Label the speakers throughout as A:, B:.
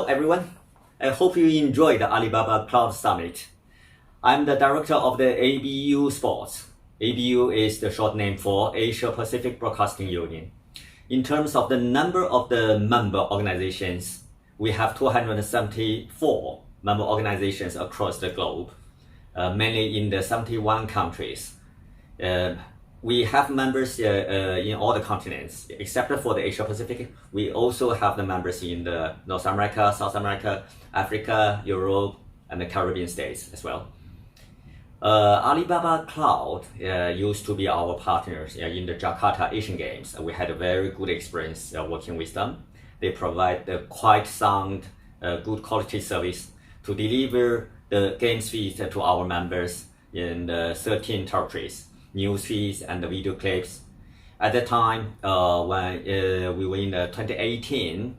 A: Hello everyone, I hope you enjoyed the Alibaba Cloud Summit. I'm the director of the ABU Sports. ABU is the short name for Asia Pacific Broadcasting Union. In terms of the number of the member organizations, we have 274 member organizations across the globe, mainly in the 71 countries. We have members in all the continents, except for the Asia Pacific. We also have the members in the North America, South America, Africa, Europe, and the Caribbean states as well. Alibaba Cloud used to be our partners in the Jakarta Asian Games. We had a very good experience working with them. They provide quite sound, good quality service to deliver the games feeds to our members in the 13 territories. News feeds and the video clips. At the time, when we were in 2018,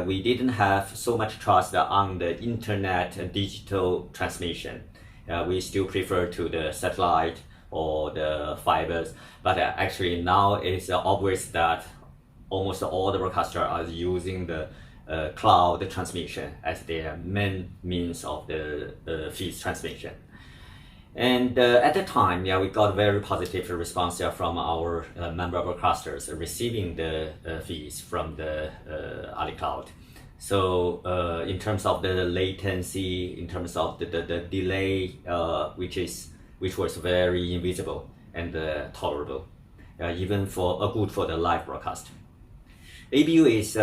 A: we didn't have so much trust on the internet digital transmission. We still prefer to the satellite or the fibers, but actually now it's obvious that almost all the broadcasters are using the cloud transmission as their main means of the feeds transmission. And at the time, we got very positive response from our member broadcasters receiving the feeds from the Ali Cloud. So in terms of the latency, in terms of the delay, which was very invisible and tolerable, even for good for the live broadcast. ABU is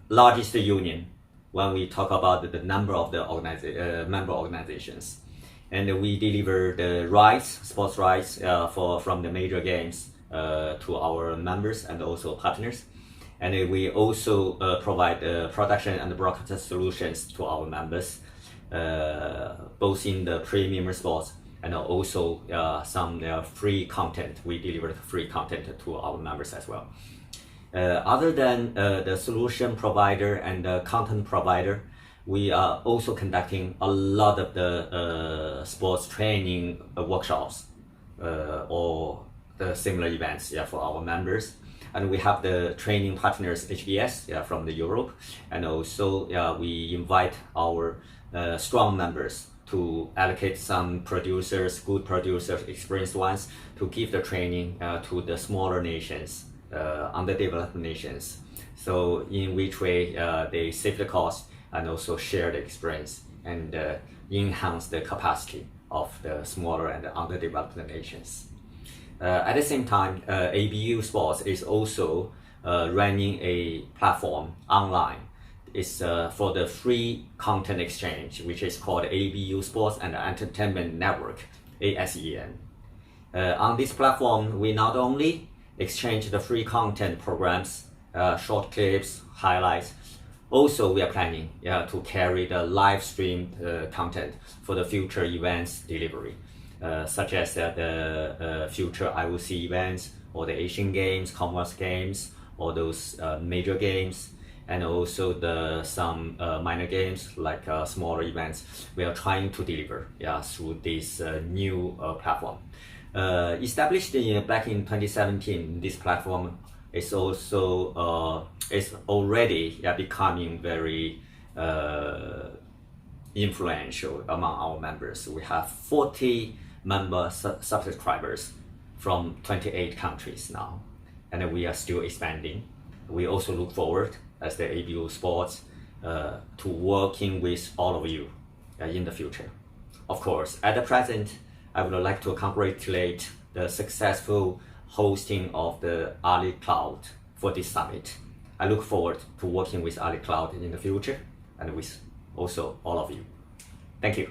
A: largest union when we talk about the number of the member organizations. And we deliver the rights, sports rights from the major games to our members and also partners. And we also provide production and broadcast solutions to our members, both in the premium sports and also some free content. We deliver free content to our members as well. Other than the solution provider and the content provider, we are also conducting a lot of the sports training workshops or the similar events for our members. And we have the training partners HBS from the Europe, and also we invite our strong members to allocate some producers, good producers, experienced ones, to give the training to the smaller nations, underdeveloped nations. So in which way they save the cost and also share the experience and enhance the capacity of the smaller and underdeveloped nations. At the same time, ABU Sports is also running a platform online. It's for the free content exchange, which is called ABU Sports and Entertainment Network, ASEN. On this platform, we not only exchange the free content programs, short clips, highlights. Also, we are planning to carry the live stream content for the future events delivery, such as the future IOC events or the Asian Games, Commonwealth Games, or those major games, and also some minor games like smaller events. We are trying to deliver through this new platform. Established back in 2017, this platform is also is already becoming very influential among our members. We have 40 member subscribers from 28 countries now, and we are still expanding. We also look forward as the ABU Sports to working with all of you in the future. Of course, at the present, I would like to congratulate the successful hosting of the Ali Cloud for this summit. I look forward to working with Ali Cloud in the future and with also all of you. Thank you.